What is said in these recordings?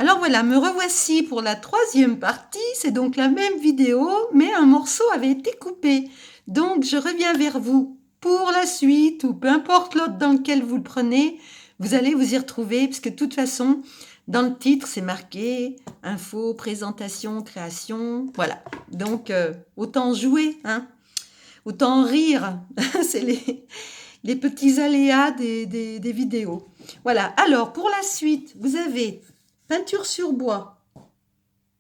Alors voilà, me revoici pour la troisième partie. C'est donc la même vidéo, mais un morceau avait été coupé. Donc je reviens vers vous pour la suite, ou peu importe l'ordre dans lequel vous le prenez, vous allez vous y retrouver, puisque de toute façon, dans le titre, c'est marqué info, présentation, création. Voilà. Donc autant jouer, hein, autant rire. C'est les petits aléas des vidéos. Voilà. Alors, pour la suite, vous avez peinture sur bois.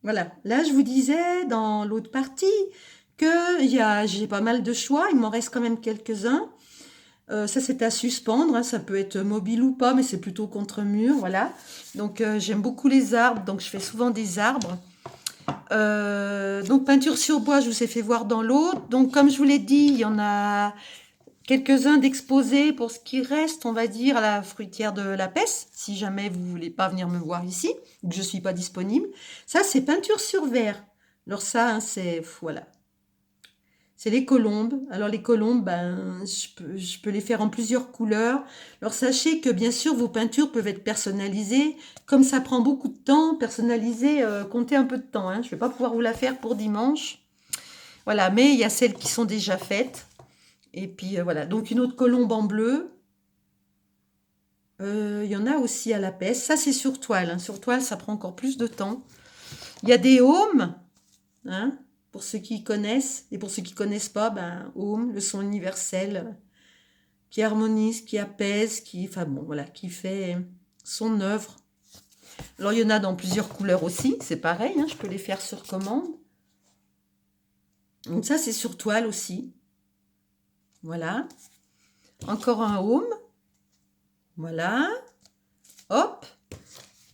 Voilà. Là, je vous disais dans l'autre partie que j'ai pas mal de choix. Il m'en reste quand même quelques-uns. Ça, c'est à suspendre. Hein. Ça peut être mobile ou pas, mais c'est plutôt contre mur. Voilà. Donc, j'aime beaucoup les arbres. Donc, je fais souvent des arbres. Donc, peinture sur bois, je vous ai fait voir dans l'autre. Donc, comme je vous l'ai dit, il y en a quelques-uns d'exposés pour ce qui reste, on va dire, à la fruitière de la Pesse, si jamais vous voulez pas venir me voir ici, que je suis pas disponible. Ça, c'est peinture sur verre. Alors ça, hein, voilà. C'est les colombes. Alors les colombes, ben, je peux les faire en plusieurs couleurs. Alors sachez que bien sûr, vos peintures peuvent être personnalisées. Comme ça prend beaucoup de temps, personnaliser, comptez un peu de temps. Hein. Je vais pas pouvoir vous la faire pour dimanche. Voilà, mais il y a celles qui sont déjà faites. Et puis voilà, donc une autre colombe en bleu. Il y en a aussi à la peste. Ça, c'est sur toile. Hein. Sur toile, ça prend encore plus de temps. Il y a des aumes, hein, pour ceux qui connaissent. Et pour ceux qui connaissent pas, ben, aume, le son universel, qui harmonise, qui apaise, enfin bon, voilà, qui fait son œuvre. Alors, il y en a dans plusieurs couleurs aussi. C'est pareil, hein, je peux les faire sur commande. Donc ça, c'est sur toile aussi. Voilà. Encore un aume. Voilà. Hop.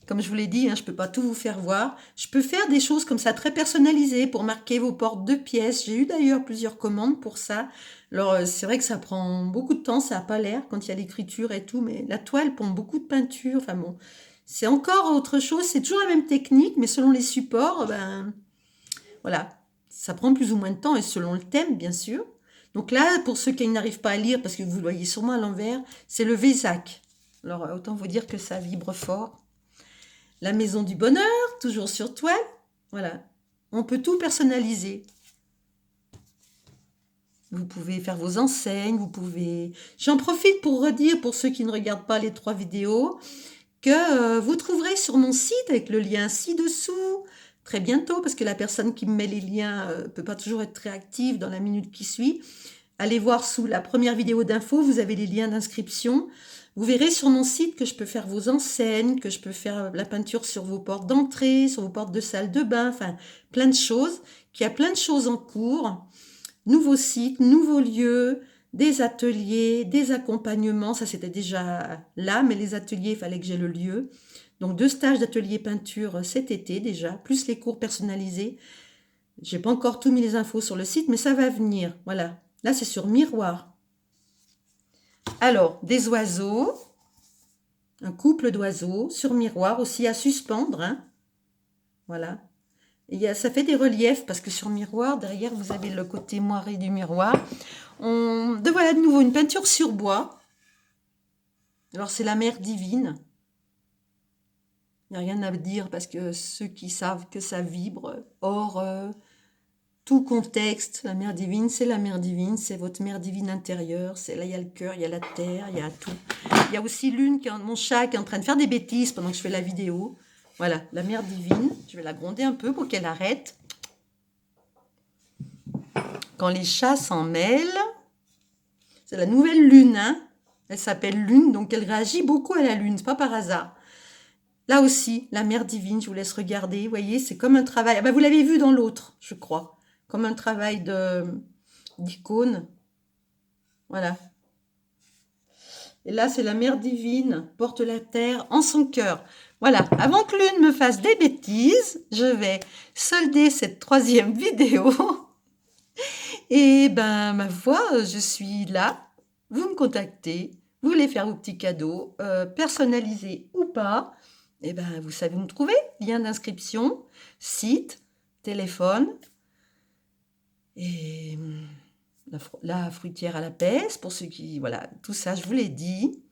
Comme je vous l'ai dit, hein, je ne peux pas tout vous faire voir. Je peux faire des choses comme ça, très personnalisées, pour marquer vos portes de pièces. J'ai eu d'ailleurs plusieurs commandes pour ça. Alors, c'est vrai que ça prend beaucoup de temps, ça n'a pas l'air quand il y a l'écriture et tout, mais la toile prend beaucoup de peinture. Enfin bon, c'est encore autre chose. C'est toujours la même technique, mais selon les supports, ben voilà, ça prend plus ou moins de temps, et selon le thème, bien sûr. Donc là, pour ceux qui n'arrivent pas à lire, parce que vous le voyez sûrement à l'envers, c'est le Vézac. Alors, autant vous dire que ça vibre fort. La maison du bonheur, toujours sur toile. Voilà. On peut tout personnaliser. Vous pouvez faire vos enseignes, vous pouvez... J'en profite pour redire, pour ceux qui ne regardent pas les 3 vidéos, que vous trouverez sur mon site, avec le lien ci-dessous, très bientôt, parce que la personne qui me met les liens ne peut pas toujours être très active dans la minute qui suit. Allez voir sous la première vidéo d'info, vous avez les liens d'inscription. Vous verrez sur mon site que je peux faire vos enseignes, que je peux faire la peinture sur vos portes d'entrée, sur vos portes de salle de bain, enfin plein de choses, qu'il y a plein de choses en cours. Nouveaux sites, nouveaux lieux, des ateliers, des accompagnements, ça c'était déjà là, mais les ateliers, il fallait que j'ai le lieu. Donc 2 stages d'atelier peinture cet été déjà, plus les cours personnalisés. J'ai pas encore tout mis les infos sur le site, mais ça va venir, voilà. Là, c'est sur miroir. Alors, des oiseaux, un couple d'oiseaux, sur miroir aussi à suspendre. Hein. Voilà. Et ça fait des reliefs, parce que sur miroir, derrière, vous avez le côté moiré du miroir. Voilà de nouveau une peinture sur bois. Alors, c'est la mère divine. Il n'y a rien à dire, parce que ceux qui savent que ça vibre, hors tout contexte, la mère divine, c'est votre mère divine intérieure, c'est là, il y a le cœur, il y a la terre, il y a tout. Il y a aussi l'une, mon chat, qui est en train de faire des bêtises pendant que je fais la vidéo. Voilà, la mère divine, je vais la gronder un peu pour qu'elle arrête. Quand les chats s'en mêlent, c'est la nouvelle lune, hein. Elle s'appelle Lune, donc elle réagit beaucoup à la lune, c'est pas par hasard. Là aussi, la mère divine, je vous laisse regarder, vous voyez, c'est comme un travail, ah ben, vous l'avez vu dans l'autre, je crois, comme un travail d'icône. Voilà. Et là, c'est la mère divine, porte la terre en son cœur. Voilà, avant que l'une me fasse des bêtises, je vais solder cette troisième vidéo. Et ben, ma foi, je suis là. Vous me contactez, vous voulez faire vos petits cadeaux, personnalisés ou pas. Et ben, vous savez où me trouver. Lien d'inscription, site, téléphone. Et la fruitière à la peste, pour ceux qui... Voilà, tout ça, je vous l'ai dit.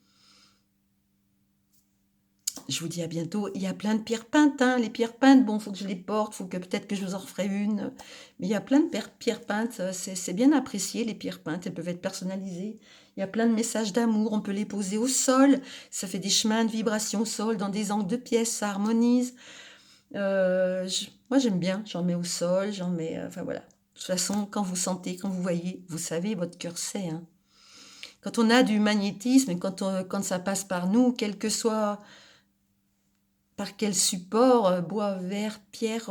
je vous dis à bientôt. Il y a plein de pierres peintes, hein. Les pierres peintes, bon, faut que je les porte, faut que peut-être que je vous en referai une. Mais il y a plein de pierres peintes, c'est bien apprécié, les pierres peintes, elles peuvent être personnalisées. Il y a plein de messages d'amour, on peut les poser au sol, ça fait des chemins de vibration au sol, dans des angles de pièces, ça harmonise. Moi j'aime bien, j'en mets au sol, j'en mets, enfin voilà. De toute façon, quand vous sentez, quand vous voyez, vous savez, votre cœur sait, hein. Quand on a du magnétisme, quand ça passe par nous, quel que soit par quel support, bois, verre, pierre,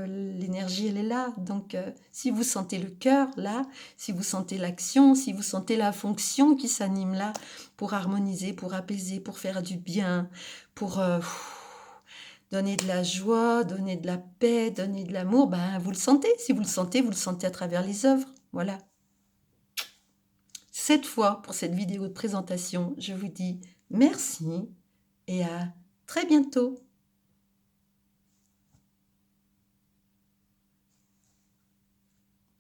l'énergie, elle est là. Donc, si vous sentez le cœur, là, si vous sentez l'action, si vous sentez la fonction qui s'anime là, pour harmoniser, pour apaiser, pour faire du bien, pour donner de la joie, donner de la paix, donner de l'amour, ben, vous le sentez. Si vous le sentez à travers les œuvres. Voilà. Cette fois, pour cette vidéo de présentation, je vous dis merci et à très bientôt.